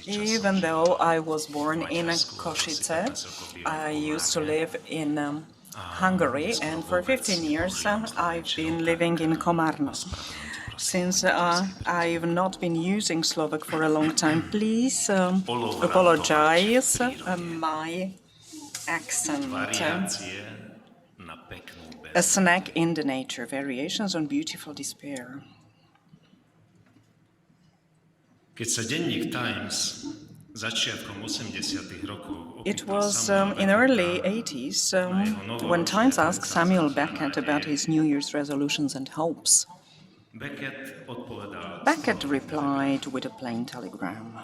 Even though I was born in Košice, I used to live in Hungary, and for 15 years I've been living in Komárno. Since I've not been using Slovak for a long time, please apologize my accent. A snack in the nature, variations on beautiful despair. Keď sa denník Times začiatkom 80. rokov It was in early 80s when Times asked Samuel Beckett about his New Year's resolutions and hopes. Beckett replied with a plain telegram.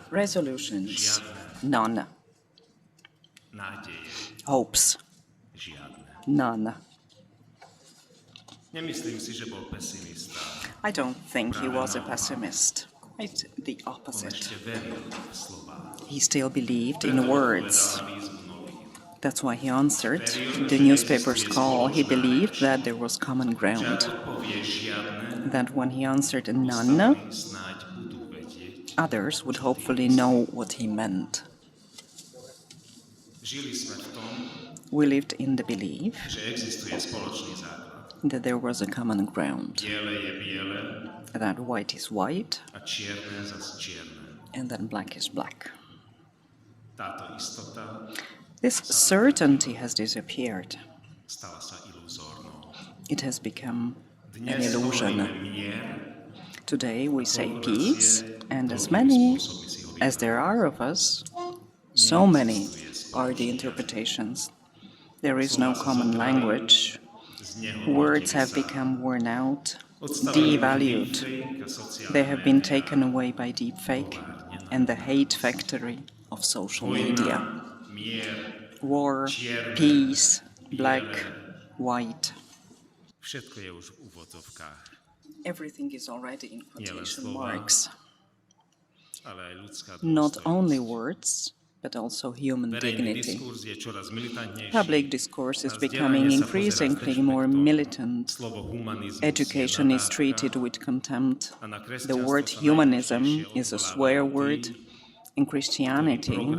Resolutions, none. Hopes, none. I don't think he was a pessimist. Quite the opposite. He still believed in words. That's why he answered the newspaper's call. He believed that there was common ground. That when he answered none, others would hopefully know what he meant. We lived in the belief that there was a common ground, that white is white, and that black is black. This certainty has disappeared. It has become an illusion. Today we say peace, and as many as there are of us, so many are the interpretations. There is no common language. Words have become worn out, devalued. They have been taken away by deepfake and the hate factory of social media. War, peace, black, white. Everything is already in quotation marks. Not only words, but also human dignity. Public discourse is becoming increasingly more militant. Education is treated with contempt. The word humanism is a swear word, and Christianity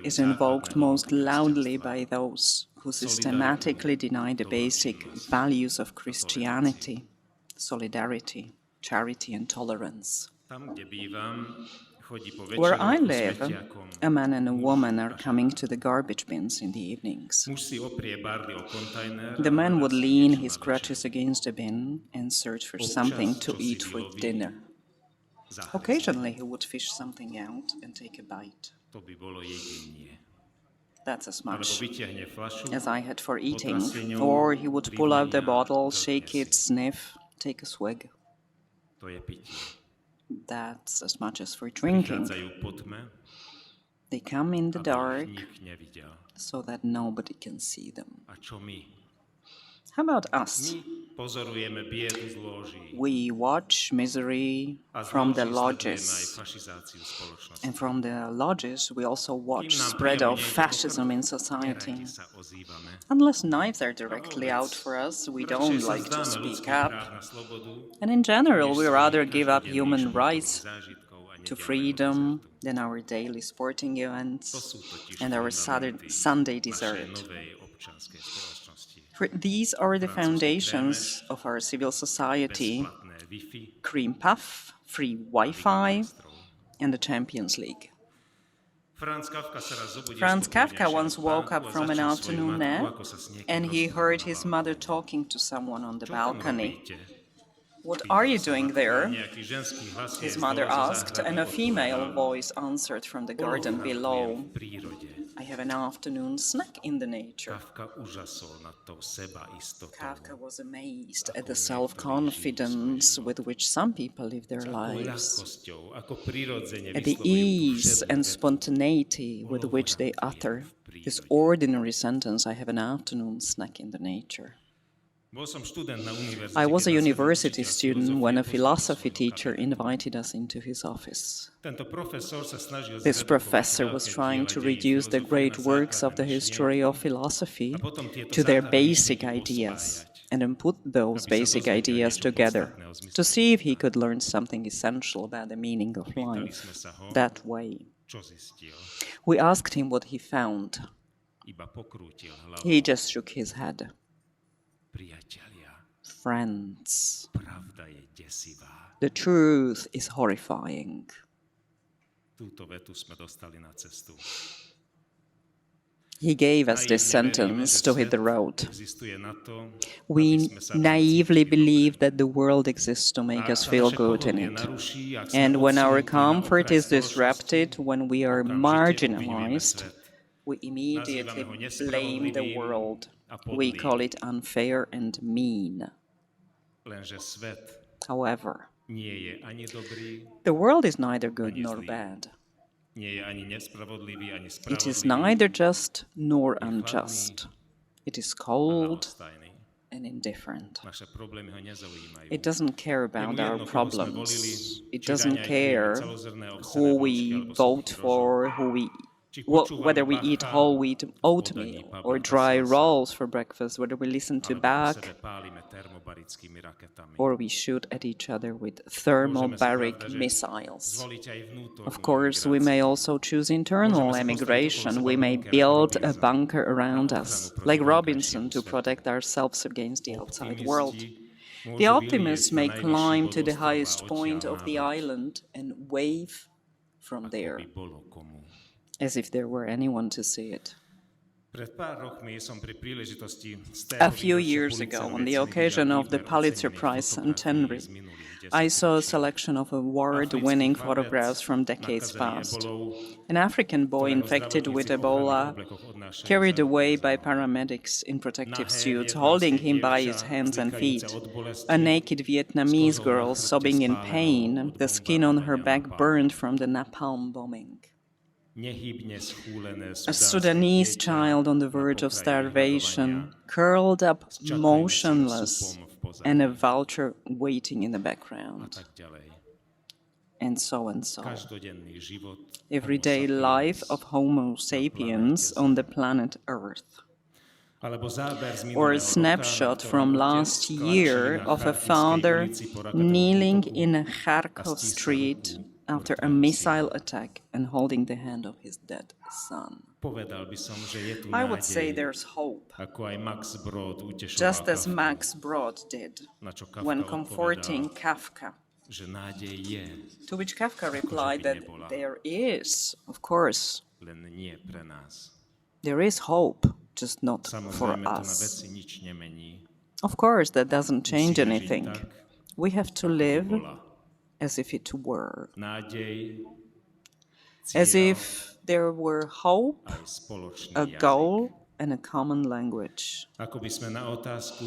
is invoked most loudly by those who systematically deny the basic values of Christianity: solidarity, charity, and tolerance. Where I live, a man and a woman are coming to the garbage bins in the evenings. The man would lean his crutches against a bin and search for something to eat for dinner. Occasionally he would fish something out and take a bite. That's as much as I had for eating. Or he would pull out the bottle, shake it, sniff, take a swig. That's as much as for drinking. They come in the dark so that nobody can see them. How about us? We watch misery from the lodges. And from the lodges, we also watch spread of fascism in society. Unless knives are directly out for us, we don't like to speak up. And in general, we rather give up human rights to freedom than our daily sporting events and our Sunday dessert. For these are the foundations of our civil society: cream puff, free Wi-Fi, and the Champions League. Franz Kafka once woke up from an afternoon nap and he heard his mother talking to someone on the balcony. "What are you doing there?" his mother asked, and a female voice answered from the garden below, "I have an afternoon snack in the nature." Kafka was amazed at the self-confidence with which some people live their lives, at the ease and spontaneity with which they utter this ordinary sentence, "I have an afternoon snack in the nature." I was a university student when a philosophy teacher invited us into his office. This professor was trying to reduce the great works of the history of philosophy to their basic ideas: and then put those basic ideas together to see if he could learn something essential about the meaning of life that way. čo zistil. We asked him what he found. Iba pokrútil hlavu. He just shook his head. Priatelia, Friends, pravda je desivá. the truth is horrifying. Túto vetu sme dostali na cestu. He gave us this sentence to hit the road. Existuje na to, We naively believe that the world exists to make us feel good in it. And when our comfort is disrupted, when we are marginalized, we immediately blame the world. We call it unfair and mean. lenže svet However, nie je ani dobrý, the world is neither good nor bad. nie je ani nespravodlivý, ani It is spravodlivý, neither just nor unjust. It is cold ľahostajný. and indifferent. Naše problémy ho nezaujímajú. It doesn't care about our jedno, koho sme problems. volili, It či doesn't raňajky, care celozrné ovsené who vločky, we alebo vote suchý for, whether we eat whole wheat oatmeal or dry rolls for breakfast, whether we listen to alebo po Bach sebe pálime termobarickými raketami. or we shoot at each other with thermobaric missiles. Zvoliť aj vnútornú Of course, we may also choose internal emigration. We may build a bunker around us, like Robinson, to protect ourselves against the outside world. The optimists may climb to the highest point of the island and wave from there, by bolo komu. as if there were anyone to see it. Pred pár rokmi som pri príležitosti A few years ago, on the occasion of the Pulitzer Prize centenary, I saw a selection of award-winning photographs from decades past. An African boy infected with Ebola, carried away by paramedics in protective suits, holding him by his hands and feet. A naked Vietnamese girl sobbing in pain, the skin on her back burned from the napalm bombing. nehybne schúlené A Sudanese child on the verge of starvation, curled up motionless, and a vulture waiting in the background, tak ďalej. and so and so. Každodenný život Everyday life of Homo sapiens on the planet Earth. alebo záber z Or a minulého snapshot roka, from ktorý last otec year stlačený na of a Charkivskej father ulici po raketovom kneeling útoku in a Kharkov street after a missile attack and holding the hand of his dead son. Povedal by som, že je tu I would say nádej, there's hope, ako aj Max Brod utešoval just as Kafku, Max Brod did na čo Kafka when odpovedal, comforting Kafka, že nádej je, to which Kafka replied that nebola. there is, of course, len nie pre nás. there is hope, just not for Samozrejme, to na us. veci nič nemení. Of course, that doesn't change Musíme žiť anything. tak, We have to live bola. as if it were, Nádej, as cieľ, if there were hope, aj spoločný a jazyk. goal, and a common language. Ako by sme na otázku,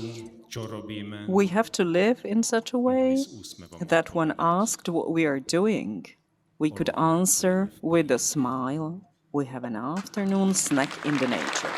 čo robíme, We have to live in such a way s úsmevom that when asked what we are doing, we could answer with a smile, we have an afternoon snack in the nature.